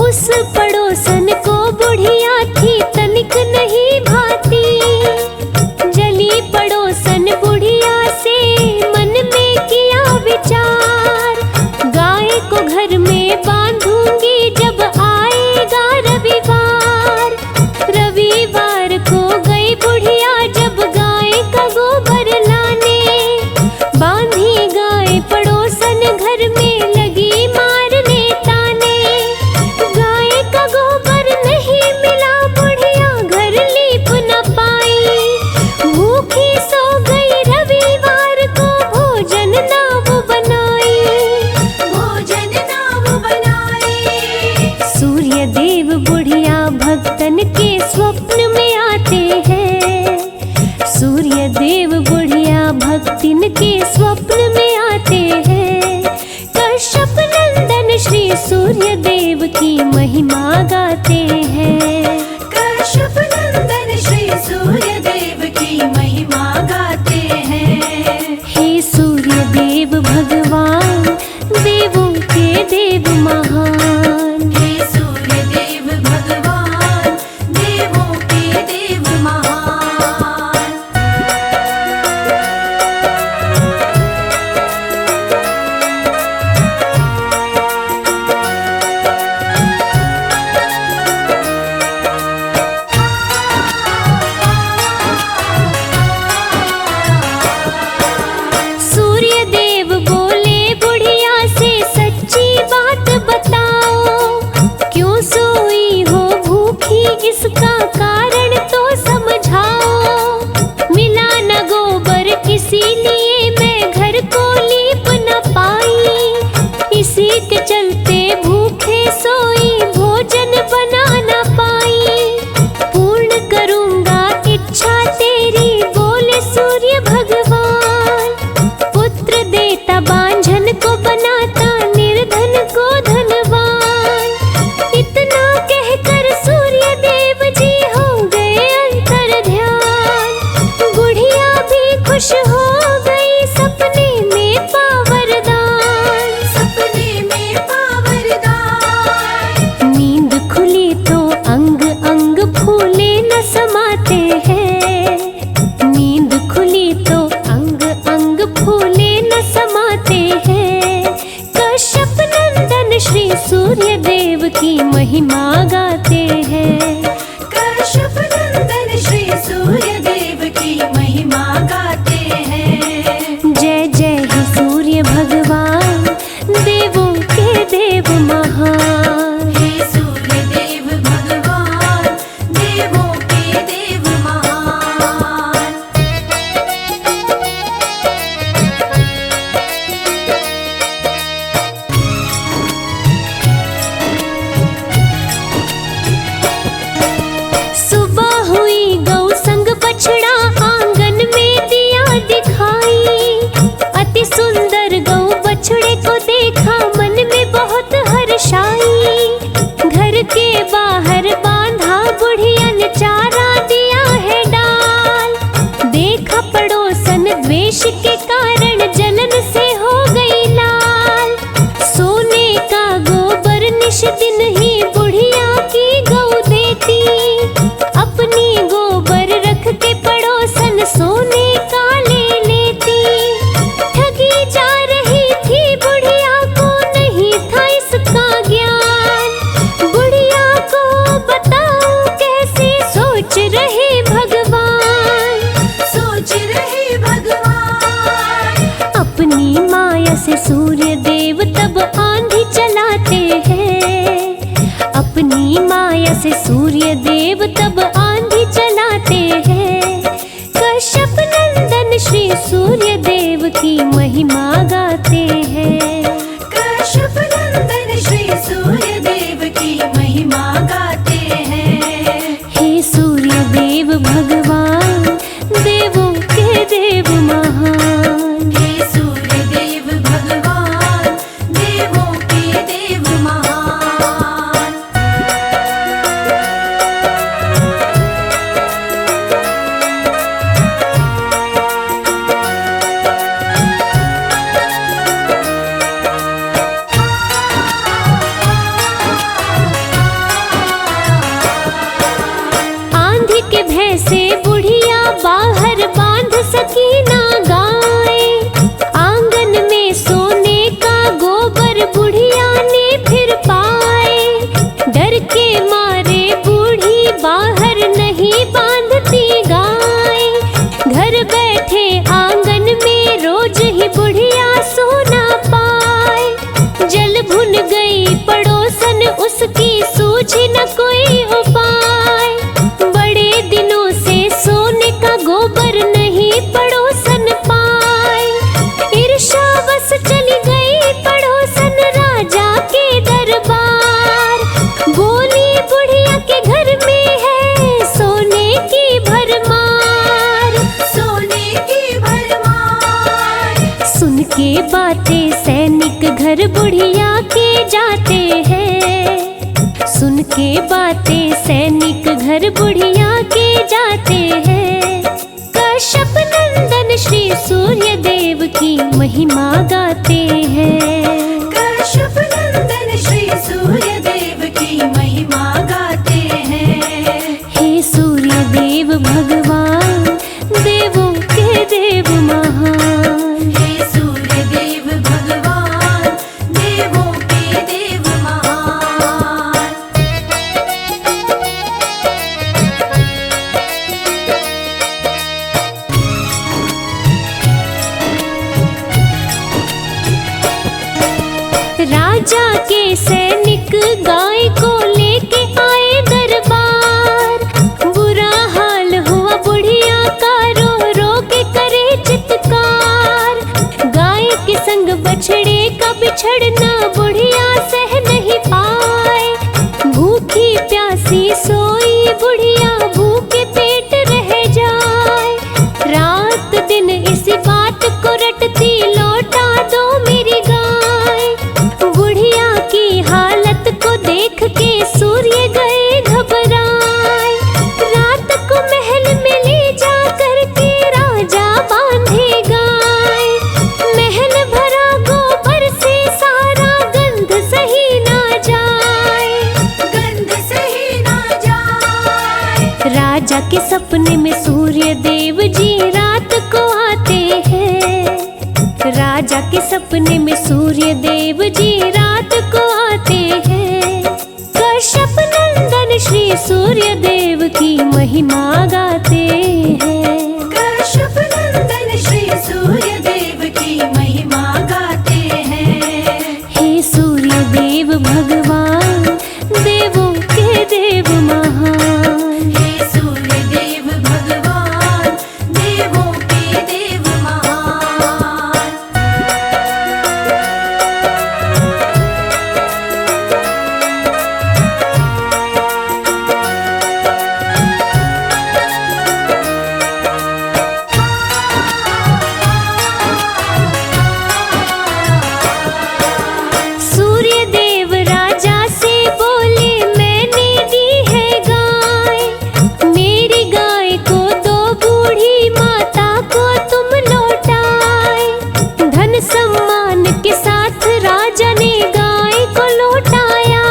उस पड़ोसन को बुढ़िया थी तनिक नहीं भाती। जली पड़ोसन बुढ़िया से मन में किया विचार। गाय को घर में बांधूंगी जब आएगा रविवार। रविवार को गई बुढ़िया जब गाय का गोबर लाने। बांधी गाय पड़ोसन घर में लगी मारने ताने। गाय का गोबर नहीं मिला बुढ़िया घर लीप न पाई। भूखी सो गई रविवार को भोजन ना वो बनाई। भोजन नाम बनाए। सूर्य देव बुढ़िया भक्तन के स्वप्न में आते हैं। सूर्य देव बुढ़िया भक्तिन के स्वप्न में आते हैं। कश्यप नंदन श्री सूर्य देव की महिमा गाते हैं। कश्यप नंदन श्री सूर्य देव की महिमा गाते हैं। हे सूर्य देव भगवान, देवों के देव महान। हे सूर्य देव भगवान, देवों के देव महान। सूर्य देव बोले बुढ़िया से सच्ची बात बताओ। क्यों सोई हो भूखी इसका कारण तो समझाओ। मिला न गोबर इसीलिए मैं घर को लीप न पाई। इसी के चलते भूखे सोई भोजन बना न पाई। पूर्ण करूंगा इच्छा तेरी बोले सूर्य भगवान। पुत्र देता बांझन को बनाता निर्धन को धनवान। इतना कहकर सूर्य देव जी हो गए अंतर ध्यान। बुढ़िया भी खुश हो गई सपने में पावरदान। सपने में पावरदान। नींद खुली तो अंग अंग फूले न समाते हैं। नींद खुली तो अंग अंग फूले न समाते हैं। कश्यप नंदन श्री सूर्य देव की महिमा गाते हैं। कश्यप नंदन श्री सूर्य देव की महिमा गाते हैं। जय जय हे सूर्य भगवान, देवों के देव महान। हे सूर्य देव भगवान, देवों के देव महान। सुबह हुई गौ संग बछड़ा आंगन में दिया दिखाई। अति सुंदर गौ बछड़े को देखा मन में बहुत हर्षाई। घर के बाहर बांधा बुढ़िया ने चारा दिया है डाल। देखा पड़ोसन द्वेष के कारण जलन से हो गई लाल। सोने का गोबर निश दिन ही बुढ़िया की गौ देती। अपनी गोबर रख के पड़ोसन सोने का ले लेती। ठगी जा रही थी बुढ़िया को नहीं था इसका ज्ञान। बुढ़िया को बता अपनी माया से सूर्य देव तब आंधी चलाते हैं। कश्यप नंदन श्री सूर्य देव की महिमा गाते हैं। कश्यप नंदन श्री सूर्य देव की महिमा गाते हैं। हे सूर्य देव भगवान, देवों के देव महान। हे सूर्य देव भगवान, देवों के देव महान। आंधी के भय से बुढ़िया बाहर बांध सकी ना गाय। आंगन में सोने का गोबर बुढ़िया ने फिर पाए। डर के मारे बूढ़ी बाहर नहीं बांधती गाय। घर बैठे आंगन में रोज ही बुढ़िया सोना पाए। जल भुन गई पड़ोसन उसकी सूझी न कोई उपाय। बड़े दिनों से सोने का गोबर नहीं पड़ोसन पाए। ईर्ष्यावश चली गई पड़ोसन राजा के दरबार। बोली बुढ़िया के घर में है सोने की भरमार। सोने की भरमार। सुन के बातें सैनिक घर बुढ़िया के जाते हैं। सुन के बातें सैनिक घर बुढ़िया के जाते हैं। कश्यप नंदन श्री सूर्य देव की महिमा गाते हैं। कश्यप नंदन श्री सूर्य देव की महिमा गाते हैं। हे सूर्य देव भगवान, देवों के देव महान। हे सूर्य देव भगवान, देवों के देव महान। राजा के सैनिक गाय को लेके आए दरबार। बुरा हाल हुआ बुढ़िया का, रो रो के करे चित्कार। गाय के संग बछड़े का बिछड़ना बुढ़िया सह नहीं पाए। भूखी प्यासी सोई बुढ़िया भूखे पेट रह जाए। रात दिन इसी बात को रटती, लौटा दो मेरी गाय। बुढ़िया की हालत को देख के सूर्य गए घबराए। रात को महल में ले जा करके राजा बांधे गाय। महल भरा गोबर से सारा गंध सही ना जाए। गंध सही ना जाए। राजा के सपने में सूर्य देव जी रात को आते हैं। राजा के सपने में सूर्य देव जी रात को आते हैं। कश्यप नंदन श्री सूर्य देव की महिमा गाते हैं। कश्यप नंदन श्री सूर्य देव की महिमा गाते हैं। हे सूर्य देव भगवान, देवों के देव महान। हे सूर्य देव भगवान, देवों के देव महान। सूर्य देव राजा से बोले, मैंने दी है गाय। मेरी गाय को दो, बूढ़ी माता को तुम लौटाए। धन सम्मान के साथ राजा ने गाय को लौटाया।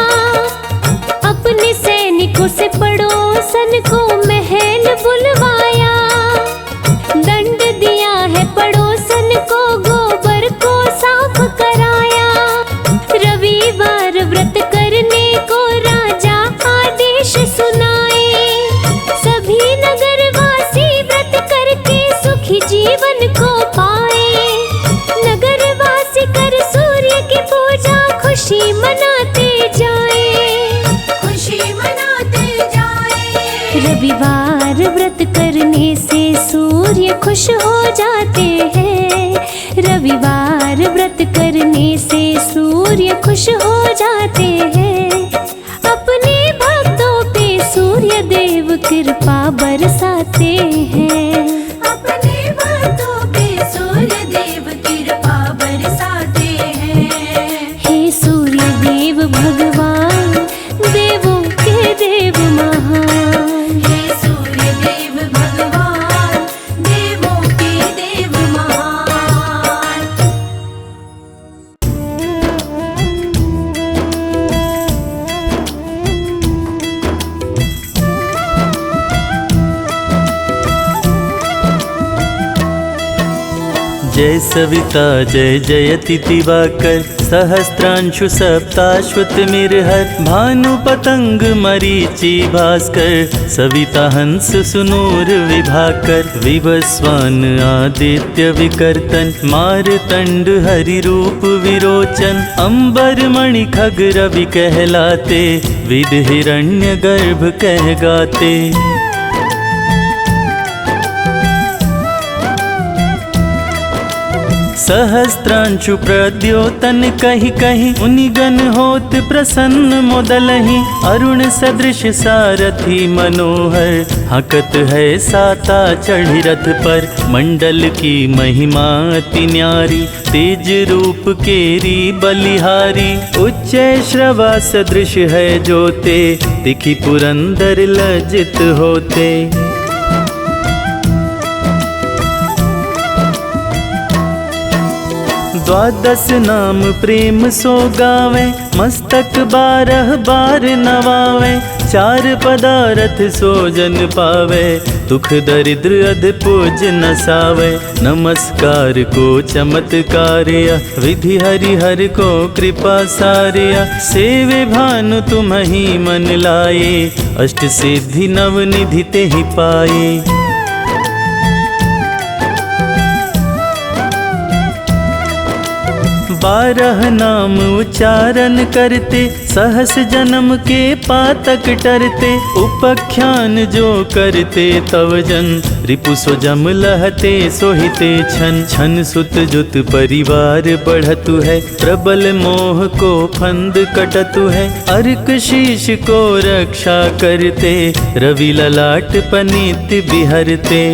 अपने सैनिकों से पड़ोसन को महल बुलवाया। दंड दिया है पड़ोसन को, गोबर को साफ कराया। रविवार व्रत करने को राजा आदेश सुनाए। सभी नगरवासी व्रत करके सुखी जीवन को पाए। नगरवासी कर सूर्य की पूजा, खुशी मनाते जाए। खुशी रविवार व्रत करने से सूर्य खुश हो जाते हैं। रविवार व्रत करने से सूर्य खुश हो जाते हैं। अपने भक्तों पे सूर्य देव कृपा बरसाते हैं। अपने भक्तों पे सूर्य देव कृपा बरसाते हैं। हे सूर्य देव भगवान, देवों के देव महान। हे सूर्य देव भगवान, देवों के देव महान। जय सविता जय जयति दिवाकर, सहस्त्रांशु सप्ताश्वत मिरहर, भानु पतंग मरीचि भास्कर, सविता हंस सुनूर विभाकर, विवस्वान आदित्य विकर्तन, मारतंड हरि रूप विरोचन, अंबर मणि खग रवि कहलाते, विद हिरण्य गर्भ कह गाते। सहस्त्रांशु प्रद्योतन कहि कहि, मुनिगण होत प्रसन्न मोदलहि, अरुण सदृश सारथी मनोहर, हकत है साता चढ़ी रथ पर, मंडल की महिमा अति न्यारी, तेज रूप केरी बलिहारी, उच्च श्रवा सदृश है जोते, दिखि पुरंदर लज्जित होते। द्वादश नाम प्रेम सो गावे, मस्तक 12 बार नवावे, चार पदारथ सो जन पावे, दुख दरिद्र अध पूज नसावे। नमस्कार को चमत्कार्य, विधि हरि हर को कृपा सार्य, सेवे भानु तुम ही मन लाए, अष्ट सिद्धि नव निधि ते ही पाए। 12 नाम उच्चारण करते, सहस जन्म के पातक टरते, उपख्यान जो करते तव जन, रिपु सो जम लहते सोहिते छन। छन सुत जुत परिवार बढ़तु है, प्रबल मोह को फंद कटतु है, अर्क शीश को रक्षा करते, रवि ललाट पनीत बिहरते।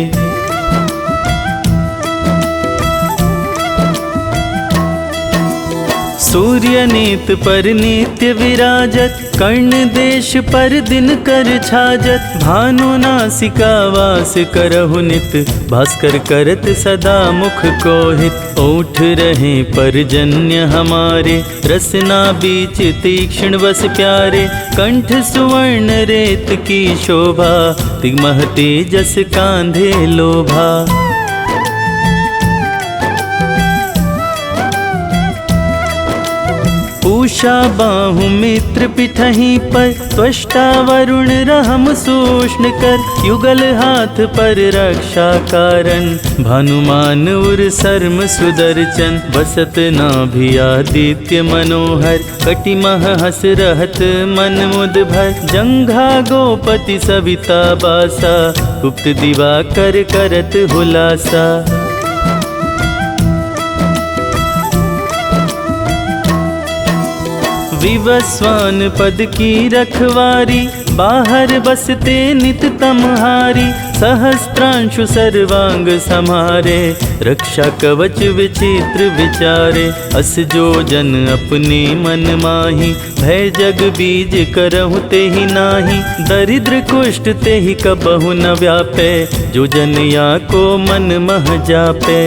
सूर्य नीत पर नित्य विराजत, कर्ण देश पर दिन कर छाजत, भानु नासिका वास करहु नित, भास्कर करत सदा मुख को हित। ओठ रहे परजन्य हमारे, रसना बीच तीक्ष्ण वस प्यारे, कंठ सुवर्ण रेत की शोभा, तिगमह तेजस कांधे लोभा। पूषा बाहु मित्र पिठही पर, त्वष्टा वरुण रहम सूष्ण कर, युगल हाथ पर रक्षा कारण, भानुमान उर सर्म सुदर्शन, बसत नाभि आदित्य मनोहर, कटिमह हस रहत मन मुद भर, जंघा गोपति सविता बासा, गुप्त दिवाकर करत हुलासा। विवस्वान पद की रखवारी, बाहर बसते नित तमहारी, सहस्त्रांशु सर्वांग समारे, रक्षा कवच विचित्र विचारे। अस जो जन अपने मन माही, भय जग बीज करहु ते ही नाही, दरिद्र कुष्ठ ते ही कबहु न व्यापे, जो जन या को मन मह जापे।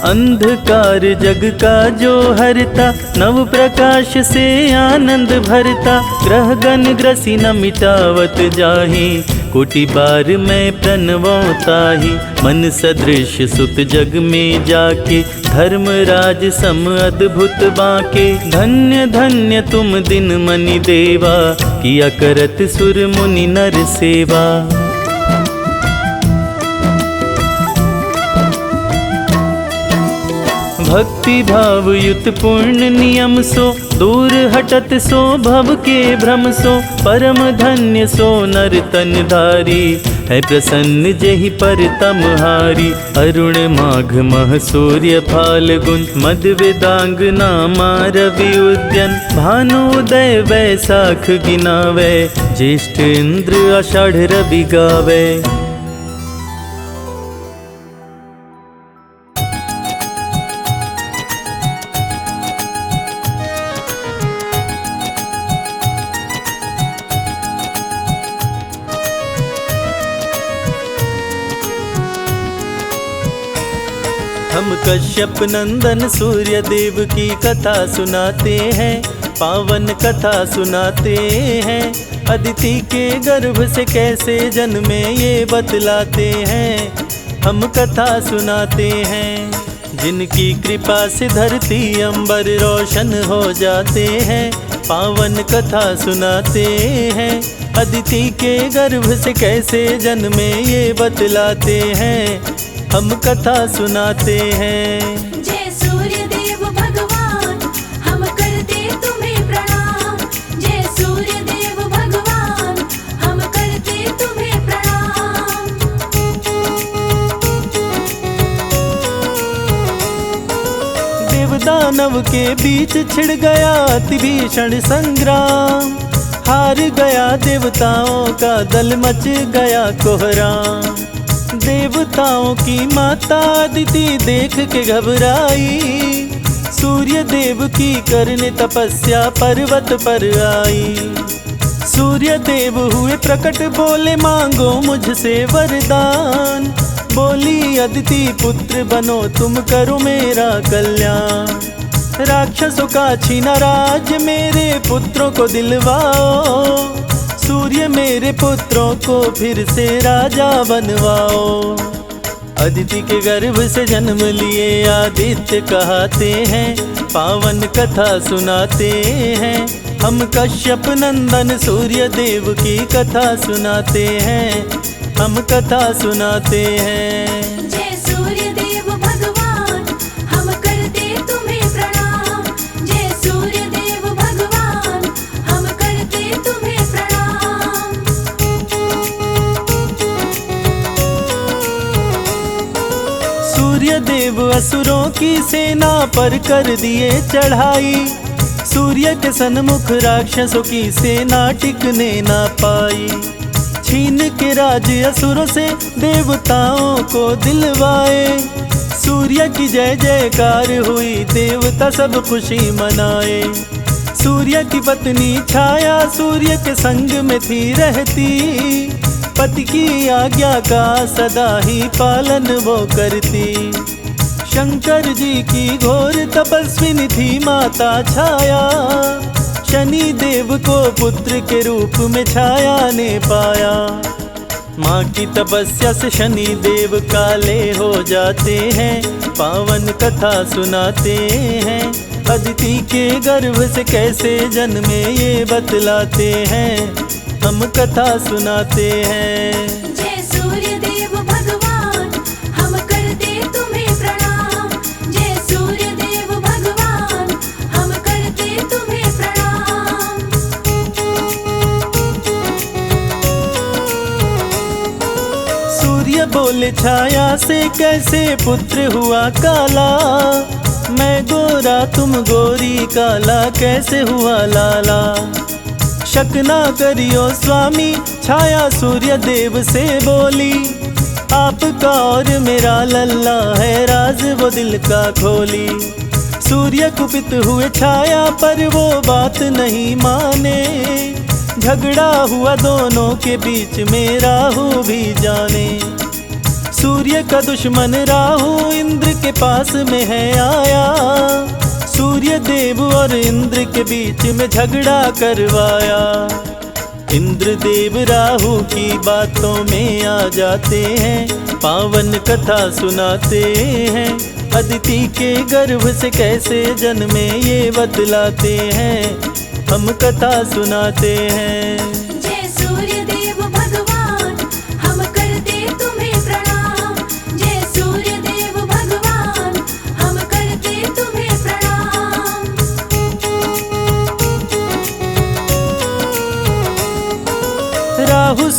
अंधकार जग का जो हरता, नव प्रकाश से आनंद भरता, ग्रह गण ग्रसी न मिटावत जाहि, कोटि बार मैं प्रणवता ही। मन सदृश सुत जग में जाके, धर्मराज सम अद्भुत बाके, धन्य धन्य तुम दिन मनि देवा, किया करत सुर मुनि नर सेवा। भक्ति भाव युत पूर्ण नियम सो, दूर हटत सो भव के भ्रम सो, परम धन्य सो नर तन धारी, है प्रसन्न जेहि पर तमहारी। अरुण माघ मह सूर्य फाल्गुन, मद वेदांग नामा रवि उद्यन, भानुदय वैसाख गिनावे, ज्येष्ठ इंद्र आषाढ़ रवि गावे। हम कश्यप नंदन सूर्य देव की कथा सुनाते हैं, पावन कथा सुनाते हैं। अदिति के गर्भ से कैसे जन्मे ये बतलाते हैं, हम कथा सुनाते हैं। जिनकी कृपा से धरती अंबर रोशन हो जाते हैं, पावन कथा सुनाते हैं। अदिति के गर्भ से कैसे जन्मे ये बतलाते हैं, हम कथा सुनाते हैं। जय सूर्य देव भगवान, हम करते तुम्हें प्रणाम। जय सूर्य देव भगवान, हम करते तुम्हें प्रणाम। देवदानव के बीच छिड़ गया अति भीषण संग्राम, हार गया देवताओं का दल, मच गया कोहराम। देवताओं की माता अदिति देख के घबराई, सूर्य देव की करने तपस्या पर्वत पर आई। सूर्य देव हुए प्रकट बोले मांगो मुझसे वरदान, बोली अदिति पुत्र बनो तुम करो मेरा कल्याण। राक्षसों का छीना राज मेरे पुत्रों को दिलवाओ, सूर्य मेरे पुत्रों को फिर से राजा बनवाओ। अदिति के गर्भ से जन्म लिए आदित्य कहते हैं, पावन कथा सुनाते हैं। हम कश्यप नंदन सूर्य देव की कथा सुनाते हैं, हम कथा सुनाते हैं। जय सूर्य देव भगवान, हम करते तुम्हें प्रणाम। जय सूर्य देव भगवान, हम करते तुम्हें प्रणाम। सूर्य देव असुरों की सेना पर कर दिए चढ़ाई, सूर्य के सन्मुख राक्षसों की सेना टिकने ना पाई। छीन के राज असुरों से देवताओं को दिलवाए, सूर्य की जय जयकार हुई देवता सब खुशी मनाए। सूर्य की पत्नी छाया सूर्य के संग में थी रहती, पति की आज्ञा का सदा ही पालन वो करती। शंकर जी की घोर तपस्विनी थी माता छाया, शनि देव को पुत्र के रूप में छाया ने पाया। माँ की तपस्या से शनि देव काले हो जाते हैं, पावन कथा सुनाते हैं। अदिति के गर्भ से कैसे जन्मे ये बतलाते हैं, हम कथा सुनाते हैं। जय सूर्य देव भगवान, हम करते तुम्हें प्रणाम। जय सूर्य देव भगवान, हम करते तुम्हें प्रणाम। सूर्य बोले छाया से कैसे पुत्र हुआ काला, मैं गोरा तुम गोरी काला कैसे हुआ लाला। शक ना करियो स्वामी, छाया सूर्य देव से बोली, आपका और मेरा लल्ला है राज वो दिल का खोली। सूर्य कुपित हुए छाया पर वो बात नहीं माने, झगड़ा हुआ दोनों के बीच में राहु भी जाने। सूर्य का दुश्मन राहु इंद्र के पास में है आया, सूर्य देव और इंद्र के बीच में झगड़ा करवाया। इंद्र देव राहु की बातों में आ जाते हैं, पावन कथा सुनाते हैं। अदिति के गर्भ से कैसे जन्मे ये बतलाते हैं, हम कथा सुनाते हैं। जय सूर्य देव भगवान, हम करते तुम्हें प्रणाम। जय सूर्य देव भगवान, हम करते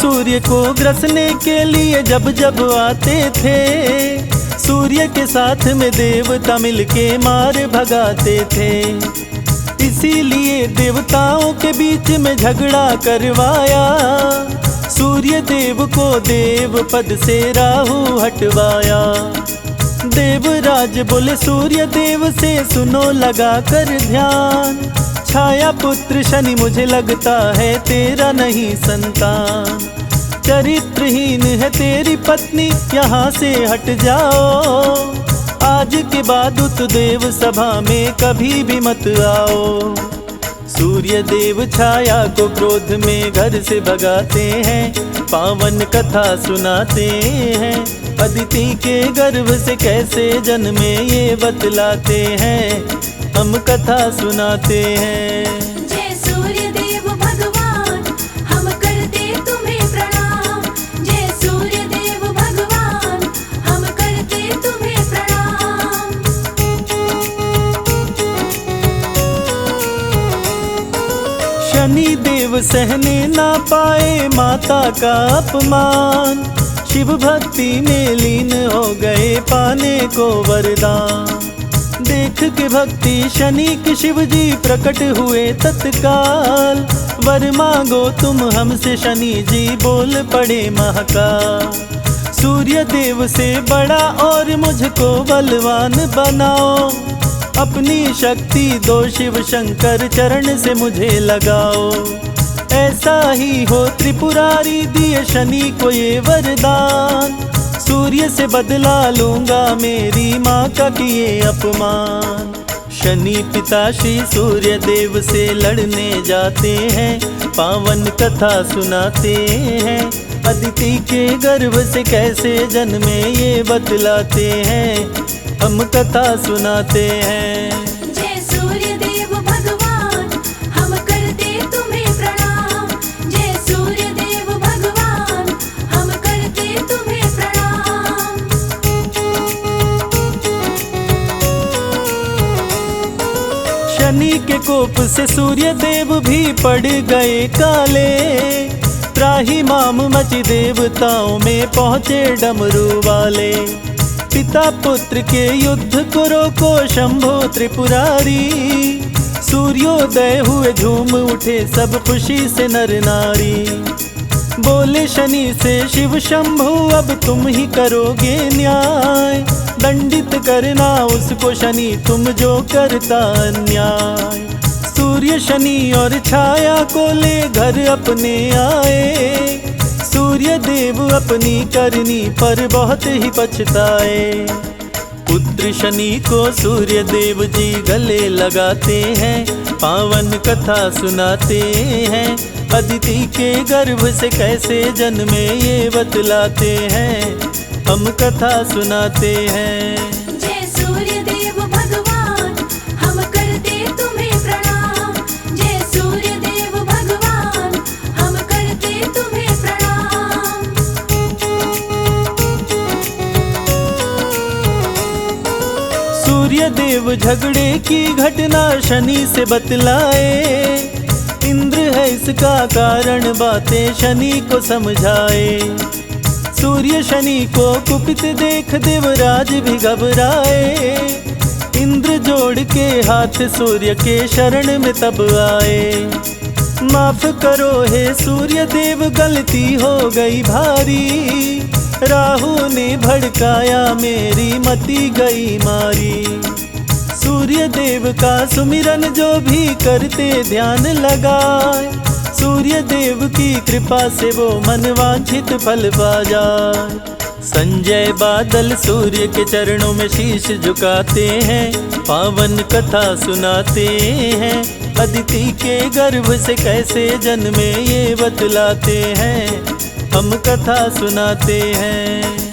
सूर्य को ग्रसने के लिए जब जब आते थे, सूर्य के साथ में देवता मिलके मार भगाते थे। इसीलिए देवताओं के बीच में झगड़ा करवाया, सूर्य देव को देव पद से राहु हटवाया। देवराज बोले सूर्य देव से सुनो लगा कर ध्यान, छाया पुत्र शनि मुझे लगता है तेरा नहीं संतान। चरित्रहीन है तेरी पत्नी, यहाँ से हट जाओ, आज के बाद उत देव सभा में कभी भी मत आओ। सूर्य देव छाया को क्रोध में घर से भगाते हैं, पावन कथा सुनाते हैं। अदिति के गर्भ से कैसे जन्मे ये बतलाते हैं, हम कथा सुनाते हैं। जय सूर्य देव भगवान, हम करते तुम्हें प्रणाम। जय सूर्य देव भगवान, हम करते तुम्हें प्रणाम। शनि देव सहने ना पाए माता का अपमान, शिव भक्ति में लीन हो गए पाने को वरदान। देख के भक्ति शनि की शिव जी प्रकट हुए तत्काल, वर मांगो तुम हमसे शनि जी बोल पड़े महाकाल। सूर्य देव से बड़ा और मुझको बलवान बनाओ, अपनी शक्ति दो शिव शंकर चरण से मुझे लगाओ। ऐसा ही हो त्रिपुरारी दिए शनि को ये वरदान, सूर्य से बदला लूंगा मेरी माँ का किए अपमान। शनि पिता श्री सूर्य देव से लड़ने जाते हैं, पावन कथा सुनाते हैं। अदिति के गर्भ से कैसे जन्मे ये बतलाते हैं, हम कथा सुनाते हैं। जय सूर्य देव भगवान, हम करते तुम्हें प्रणाम। जय सूर्य देव भगवान, हम करते तुम्हें प्रणाम। शनि के कोप से सूर्य देव भी पड़ गए काले, त्राही माम मची देवताओं में पहुँचे डमरू वाले। पिता पुत्र के युद्ध को रोको शंभो त्रिपुरारी, सूर्योदय हुए झूम उठे सब खुशी से नर नारी। बोले शनि से शिव शंभु अब तुम ही करोगे न्याय, दंडित करना उसको शनि तुम जो करता अन्याय। सूर्य शनि और छाया को ले घर अपने आए, सूर्य देव अपनी करनी पर बहुत ही पछताए। पुत्र शनि को सूर्य देव जी गले लगाते हैं, पावन कथा सुनाते हैं। अदिति के गर्भ से कैसे जन्मे ये बतलाते हैं, हम कथा सुनाते हैं। जय सूर्य देव भगवान, हम करते तुम्हें प्रणाम। जय सूर्य देव भगवान, हम करते तुम्हें प्रणाम। सूर्य देव झगड़े की घटना शनि से बतलाए, इंद्र है इसका कारण बातें शनि को समझाए। सूर्य शनि को कुपित देख देवराज भी घबराए, इंद्र जोड़ के हाथ सूर्य के शरण में तब आए। माफ करो हे सूर्य देव गलती हो गई भारी, राहु ने भड़काया मेरी मति गई मारी। सूर्य देव का सुमिरन जो भी करते ध्यान लगाए, सूर्य देव की कृपा से वो मनवांछित फल पा जाए। संजय बादल सूर्य के चरणों में शीश झुकाते हैं, पावन कथा सुनाते हैं। अदिति के गर्भ से कैसे जन्मे ये बतलाते हैं, हम कथा सुनाते हैं।